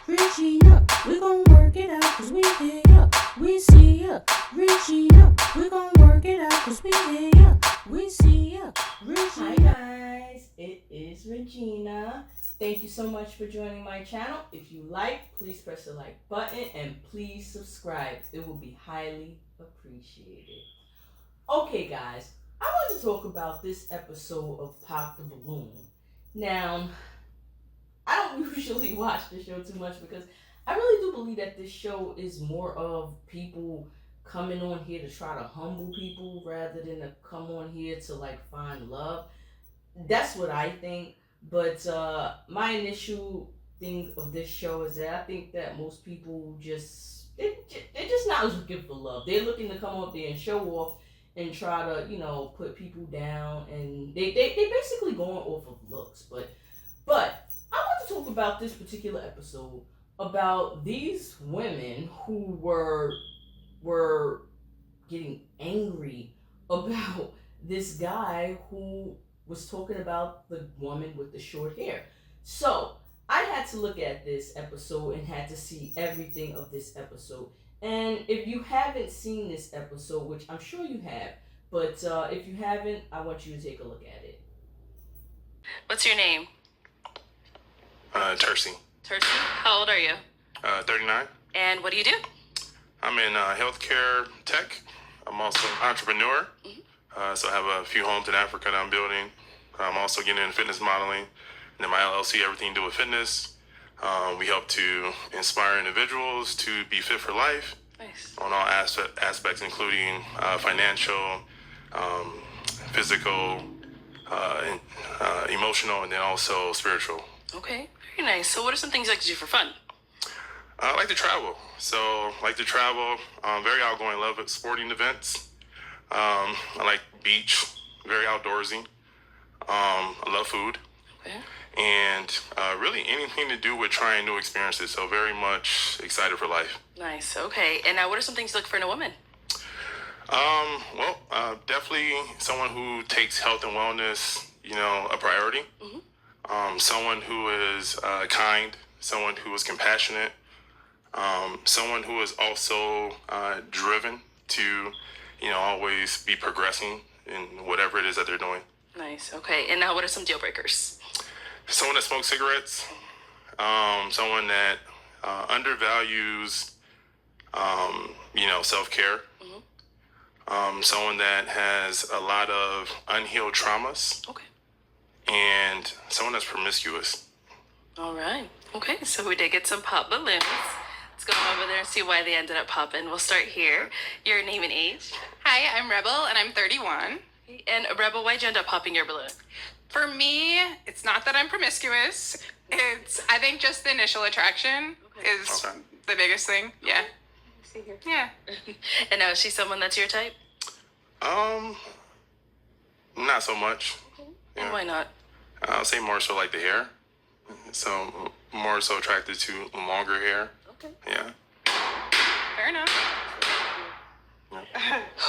Regina, we gon' work it out cause we hear ya. We see ya, Regina, we gon' work it out cause we hear ya. We see ya, Regina. Hi guys, it is Regina. Thank you so much for joining my channel. If you like, please press the like button and please subscribe. It will be highly appreciated. Okay guys, I want to talk about this episode of Pop the Balloon. Now, I don't usually watch the show too much because I really do believe that this show is more of people coming on here to try to humble people rather than to come on here to like find love. That's what I think. But my initial thing of this show is that I think that most people they're just not looking for love. They're looking to come up there and show off and try to put people down, and they basically going off of looks. But I want to talk about this particular episode about these women who were getting angry about this guy who was talking about the woman with the short hair. So I had to look at this episode and had to see everything of this episode. And if you haven't seen this episode, which I'm sure you have, but if you haven't, I want you to take a look at it. What's your name? Tercy. Tercy. How old are you? 39. And what do you do? I'm in healthcare tech. I'm also an entrepreneur. So I have a few homes in Africa that I'm building. I'm also getting into fitness modeling. And then my LLC, everything to do with fitness. We help to inspire individuals to be fit for life. Nice. On all aspects, including financial, physical, emotional, and then also spiritual. Okay, very nice. So what are some things you like to do for fun? I like to travel. Very outgoing, love sporting events. I like beach, very outdoorsy. I love food. Okay. And really anything to do with trying new experiences. So very much excited for life. Nice. Okay. And now what are some things you look for in a woman? Definitely someone who takes health and wellness, a priority. Someone who is kind, someone who is compassionate, someone who is also driven to, always be progressing in whatever it is that they're doing. Nice. Okay. And now what are some deal breakers? Someone that smokes cigarettes, someone that undervalues, self-care, someone that has a lot of unhealed traumas. Okay. And someone that's promiscuous. All right. Okay. So we did get some pop balloons. Let's go over there and see why they ended up popping. We'll start here. Your name and age. Hi, I'm Rebel, and I'm 31. And Rebel, why'd you end up popping your balloon? For me, it's not that I'm promiscuous. I think just the initial attraction is the biggest thing. Yeah. See here. Yeah. And now is she someone that's your type? Not so much. And why not? I'll say more so like the hair. So more so attracted to longer hair. Okay. Yeah. Fair enough.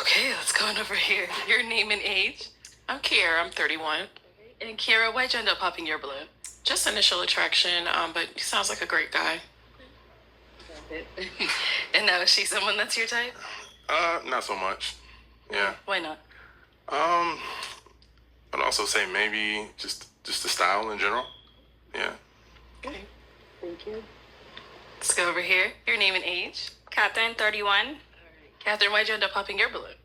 Okay, let's go on over here. Your name and age. I'm Kiara. I'm 31. And Kiara, why'd you end up popping your balloon? Just initial attraction, but he sounds like a great guy. And now is she someone that's your type? Not so much. Yeah. Why not? I'd also say maybe just the style in general. Yeah. Okay. Thank you. Let's go over here. Your name and age. Catherine, 31. Catherine, why'd you end up popping your balloon?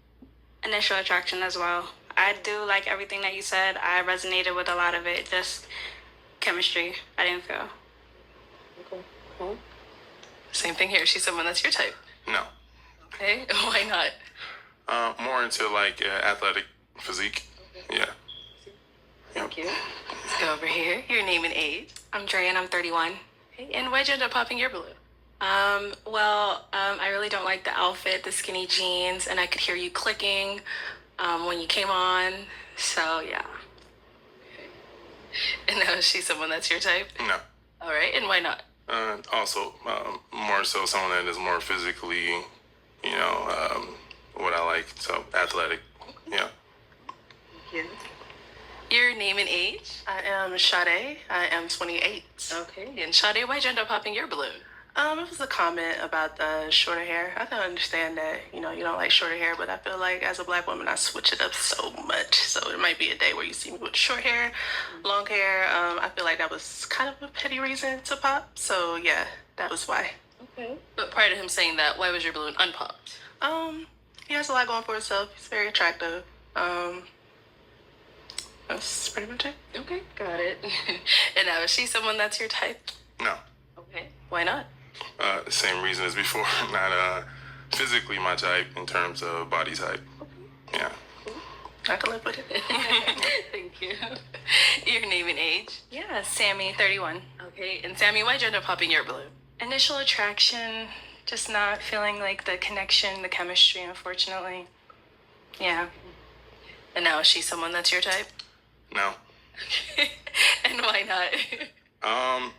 Initial attraction as well. I do like everything that you said. I resonated with a lot of it. Just chemistry. I didn't feel. Okay. Same thing here. She's someone that's your type. No. Okay. Why not? More into like athletic physique. Yeah. Thank you. Let's go over here. Your name and age. I'm Dre and I'm 31. Okay. And why'd you end up popping your balloon? I really don't like the outfit, the skinny jeans, and I could hear you clicking when you came on. So, yeah. And now is she someone that's your type? No. All right. And why not? Also, more so someone that is more physically, what I like. So athletic. Yeah. Thank you. Your name and age? I am Sade. I am 28. Okay. And Sade, why'd you end up popping your balloon? It was a comment about the shorter hair. I can understand that, you don't like shorter hair, but I feel like as a black woman, I switch it up so much. So it might be a day where you see me with short hair, long hair. I feel like that was kind of a petty reason to pop. So yeah, that was why. Okay. But prior to him saying that, why was your balloon unpopped? He has a lot going for himself. He's very attractive. That's pretty much it. Okay, got it. And now, is she someone that's your type? No. Okay. Why not? The same reason as before. Not physically my type in terms of body type. Yeah. I can live with it. Thank you. Your name and age? Yeah, Sammy, 31. Okay. And Sammy, why'd you end up popping your balloon? Initial attraction, just not feeling like the connection, the chemistry, unfortunately. Yeah. And now, is she someone that's your type? No. And why not?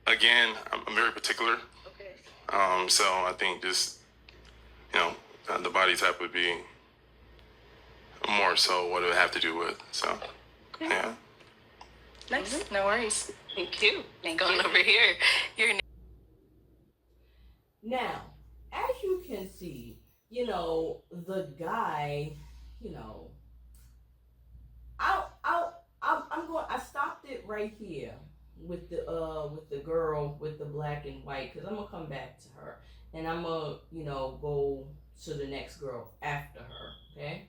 Again, I'm very particular. Okay. So I think just, the body type would be more so what it would have to do with. So, yeah. Nice. No worries. Thank you. Thank Going you. over here. Your name. Now, as you can see, the guy, I stopped it right here with the girl with the black and white, because I'm gonna come back to her, and I'm gonna go to the next girl after her. Okay.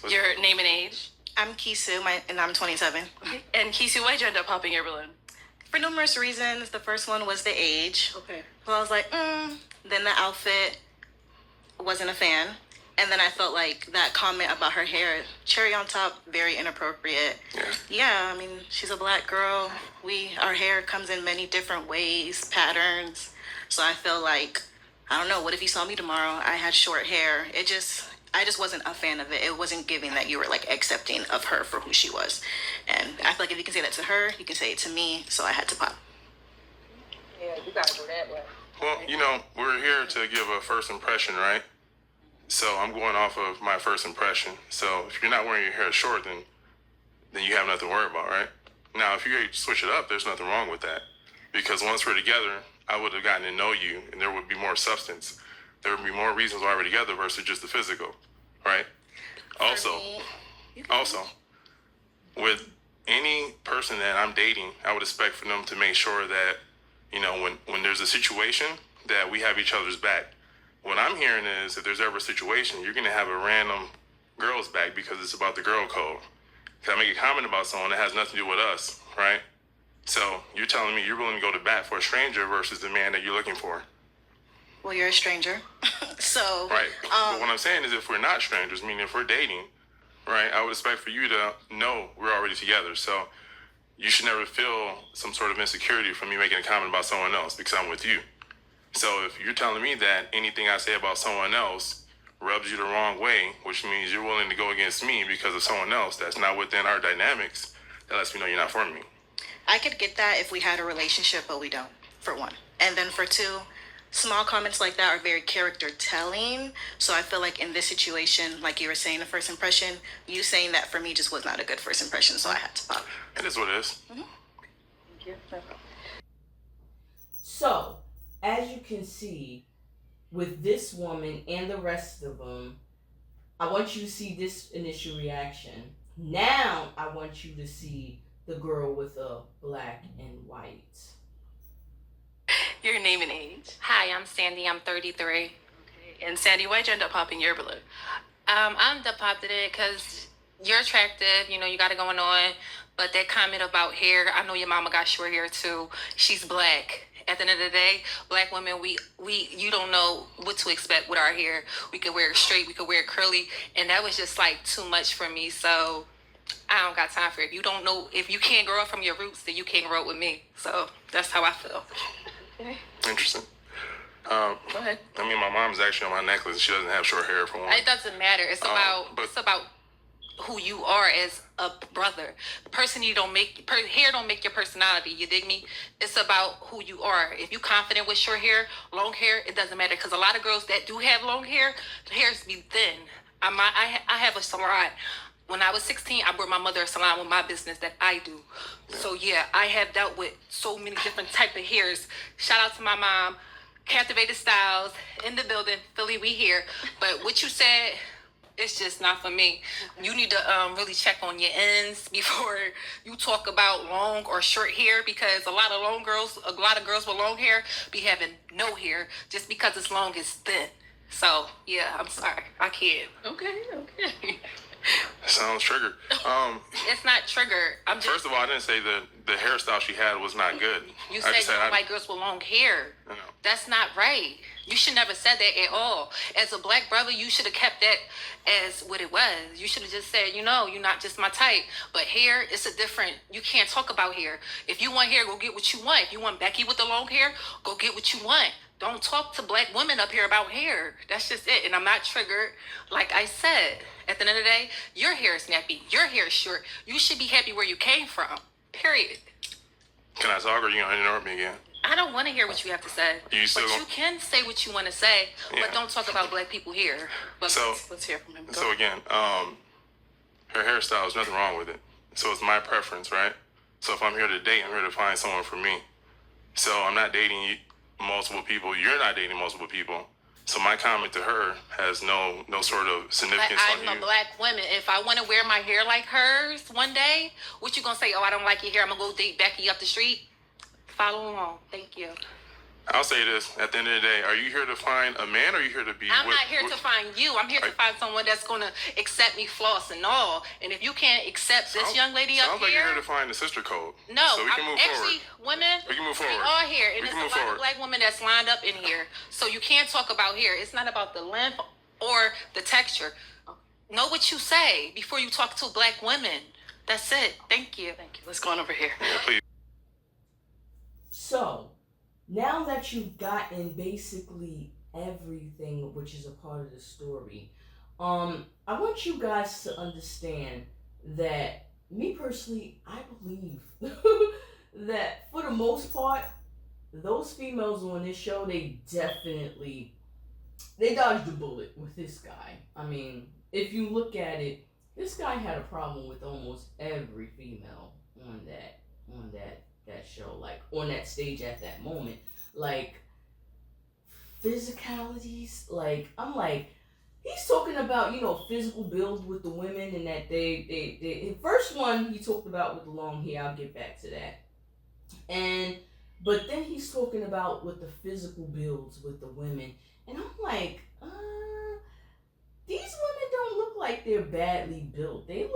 Your name and age? I'm Kisu, and I'm 27. And Kisu, why'd you end up popping your balloon? For numerous reasons. The first one was the age. Okay. So I was like, Then the outfit, wasn't a fan. And then I felt like that comment about her hair, cherry on top, very inappropriate. Yeah, I mean, she's a black girl. Our hair comes in many different ways, patterns. So I feel like, I don't know, what if you saw me tomorrow? I had short hair. I just wasn't a fan of it. It wasn't giving that you were like accepting of her for who she was. And I feel like if you can say that to her, you can say it to me. So I had to pop. Yeah, you gotta go that way. Well, we're here to give a first impression, right? So I'm going off of my first impression. So if you're not wearing your hair short, then you have nothing to worry about, right? Now, if you switch it up, there's nothing wrong with that. Because once we're together, I would have gotten to know you, and there would be more substance. There would be more reasons why we're together versus just the physical, right? Also, with any person that I'm dating, I would expect for them to make sure that, when there's a situation, that we have each other's back. What I'm hearing is if there's ever a situation, you're going to have a random girl's back because it's about the girl code. Can I make a comment about someone that has nothing to do with us, right? So you're telling me you're willing to go to bat for a stranger versus the man that you're looking for. Well, you're a stranger. So. Right. But what I'm saying is if we're not strangers, meaning if we're dating, right, I would expect for you to know we're already together. So you should never feel some sort of insecurity from me making a comment about someone else because I'm with you. So if you're telling me that anything I say about someone else rubs you the wrong way, which means you're willing to go against me because of someone else that's not within our dynamics, that lets me know you're not for me. I could get that if we had a relationship, but we don't, for one. And then for two, small comments like that are very character telling. So I feel like in this situation, like you were saying, the first impression, you saying that for me just was not a good first impression. So I had to pop. It is what it is. Thank you. So, as you can see, with this woman and the rest of them, I want you to see this initial reaction. Now, I want you to see the girl with the black and white. Your name and age? Hi, I'm Sandy. I'm 33. Okay. And Sandy, why'd you end up popping your balloon? I ended up popping it because you're attractive. You got it going on. But that comment about hair, I know your mama got short hair too. She's black. At the end of the day, black women, you don't know what to expect with our hair. We could wear it straight, we could wear it curly, and that was just like too much for me. So I don't got time for it. If you don't know, if you can't grow up from your roots, then you can't grow up with me. So that's how I feel. Okay. Interesting. Go ahead. I mean, my mom's actually on my necklace. She doesn't have short hair for one. It doesn't matter. It's about who you are as a brother. Hair don't make your personality. You dig me? It's about who you are. If you confident with short hair, long hair, it doesn't matter. Because a lot of girls that do have long hair, the hairs be thin. I have a salon. When I was 16, I brought my mother a salon with my business that I do. So yeah, I have dealt with so many different type of hairs. Shout out to my mom, Captivated Styles in the building, Philly, we here. But what you said, it's just not for me. You need to really check on your ends before you talk about long or short hair, because a lot of girls with long hair be having no hair just because it's long is thin. So yeah, I'm sorry, I can't. Okay. Sounds triggered. It's not triggered. I'm just. First of all, I didn't say the hairstyle she had was not good. You said you don't like girls with long hair. No. That's not right. You should never said that at all. As a black brother, you should have kept that as what it was. You should have just said, you're not just my type. But hair, it's a different. You can't talk about hair. If you want hair, go get what you want. If you want Becky with the long hair, go get what you want. Don't talk to black women up here about hair. That's just it. And I'm not triggered. Like I said, at the end of the day, your hair is nappy. Your hair is short. You should be happy where you came from. Period. Can I talk, or you gonna interrupt me again? I don't want to hear what you have to say. You can say what you want to say, but don't talk about black people here. But let's hear from him. So again, her hairstyle, is nothing wrong with it. So it's my preference, right? So if I'm here to date, I'm here to find someone for me. So I'm not dating multiple people. You're not dating multiple people. So my comment to her has no sort of significance on you. I'm a black woman. If I want to wear my hair like hers one day, what you gonna say? Oh, I don't like your hair. I'm gonna go date Becky up the street. Follow along. Thank you. I'll say this. At the end of the day, are you here to find a man, or are you here to be I'm not here to find you. I'm here to find someone that's going to accept me, floss and all. And if you can't accept this young lady up here... Sounds like you're here to find the sister code. No, so we can move actually, forward. women, we can move forward. We are here. And there's a lot of black women that's lined up in here. So you can't talk about hair. It's not about the length or the texture. Know what you say before you talk to black women. That's it. Thank you. Let's go on over here. Yeah, please. So, now that you've gotten basically everything which is a part of the story, I want you guys to understand that me personally, I believe that for the most part, those females on this show, they dodged a bullet with this guy. I mean, if you look at it, this guy had a problem with almost every female on that show, like on that stage at that moment. Like physicalities, like I'm like, he's talking about, physical build with the women, and that they first one he talked about with the long hair, I'll get back to that. But then he's talking about with the physical builds with the women, and I'm like, these women don't look like they're badly built. Their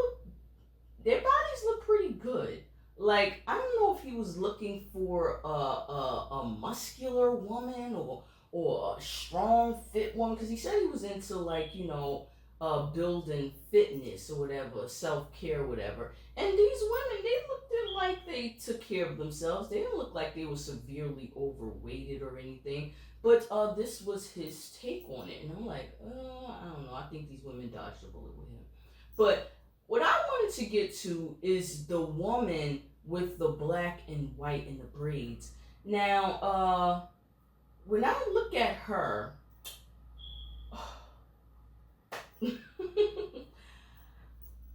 bodies look pretty good. Like, I don't know if he was looking for a muscular woman or a strong, fit woman, because he said he was into, like, building fitness or whatever, self-care or whatever. And these women, they looked like they took care of themselves. They didn't look like they were severely overweighted or anything. But this was his take on it. And I'm like, I don't know. I think these women dodged a bullet with him. But what I wanted to get to is the woman with the black and white and the braids. Now, when I look at her,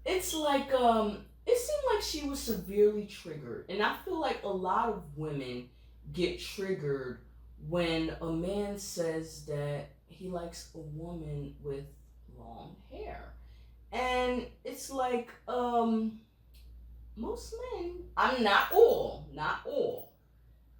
it's like, it seemed like she was severely triggered. And I feel like a lot of women get triggered when a man says that he likes a woman with long hair. And it's like, most men, not all,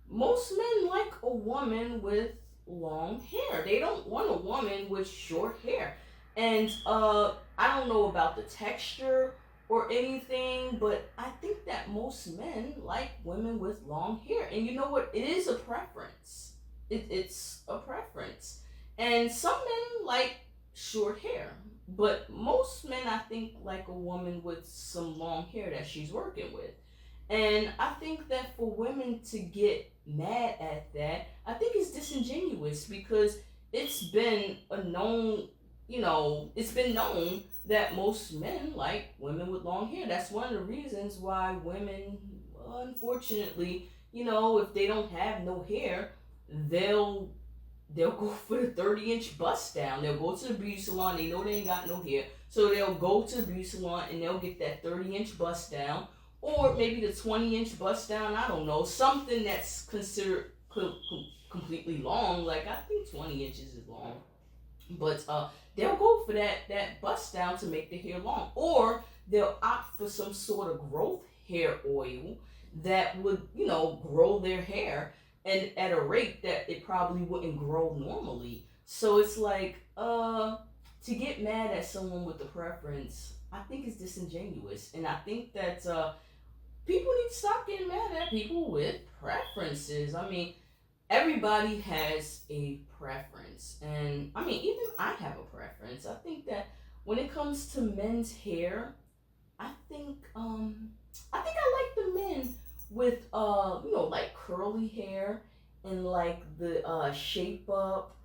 most men like a woman with long hair. They don't want a woman with short hair. And I don't know about the texture or anything, but I think that most men like women with long hair. And you know what? It is a preference. It's a preference. And some men like short hair. But most men, I think, like a woman with some long hair that she's working with. And I think that for women to get mad at that, I think it's disingenuous, because it's been known that most men like women with long hair. That's one of the reasons why women, unfortunately, if they don't have no hair, they'll they'll go for the 30-inch bust down. They'll go to the beauty salon. They know they ain't got no hair, so they'll go to the beauty salon and they'll get that 30-inch bust down, or maybe the 20-inch bust down. I don't know, something that's considered completely long. Like I think 20 inches is long, but they'll go for that bust down to make the hair long, or they'll opt for some sort of growth hair oil that would, grow their hair and at a rate that it probably wouldn't grow normally. So it's like, to get mad at someone with a preference, I think is disingenuous, and I think that people need to stop getting mad at people with preferences. I mean, everybody has a preference, and I mean, even I have a preference. I think that when it comes to men's hair, I think I like the men with like curly hair and like the shape up,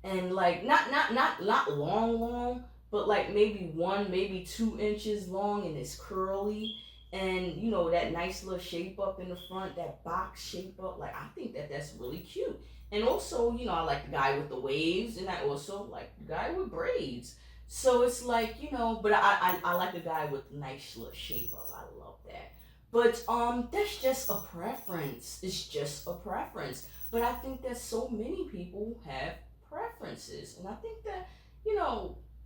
and like not long, but like maybe 2 inches long and it's curly, and that nice little shape up in the front, that box shape up. Like I think that that's really cute. And also, I like the guy with the waves, and I also like the guy with braids. So it's like, but I like the guy with nice little shape up. I love that. But that's just a preference. It's just a preference. But I think that so many people have preferences, and I think that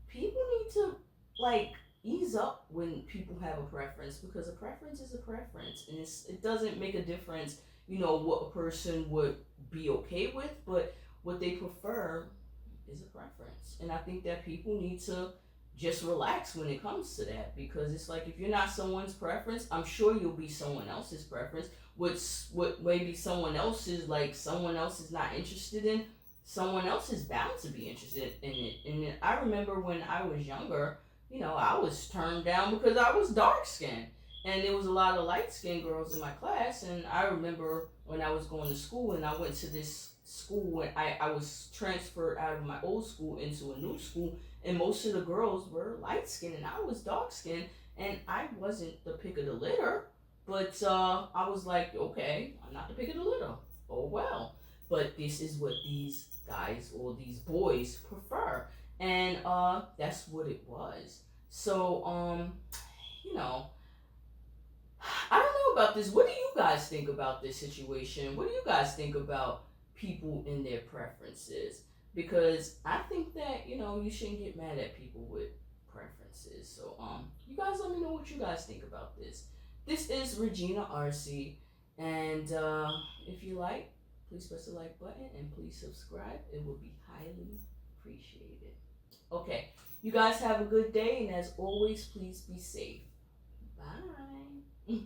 people need to like ease up when people have a preference, because a preference is a preference, and it doesn't make a difference what a person would be okay with, but what they prefer is a preference. And I think that people need to just relax when it comes to that, because it's like, if you're not someone's preference, I'm sure you'll be someone else's preference. What maybe someone else is not interested in, someone else is bound to be interested in it. And I remember when I was younger, I was turned down because I was dark skinned, and there was a lot of light skinned girls in my class. And I remember when I was going to school, and I went to this school, and I was transferred out of my old school into a new school, and most of the girls were light skinned and I was dark skinned, and I wasn't the pick of the litter, but I was like, okay, I'm not the pick of the litter. Oh well. But this is what these guys or these boys prefer, and that's what it was. So I don't know about this. What do you guys think about this situation? What do you guys think about people and their preferences? Because I think that you shouldn't get mad at people with preferences. So you guys let me know what you guys think about this. This is Regina RC, and if you like, please press the like button and please subscribe. It will be highly appreciated. Okay, you guys have a good day, and as always, please be safe. Bye.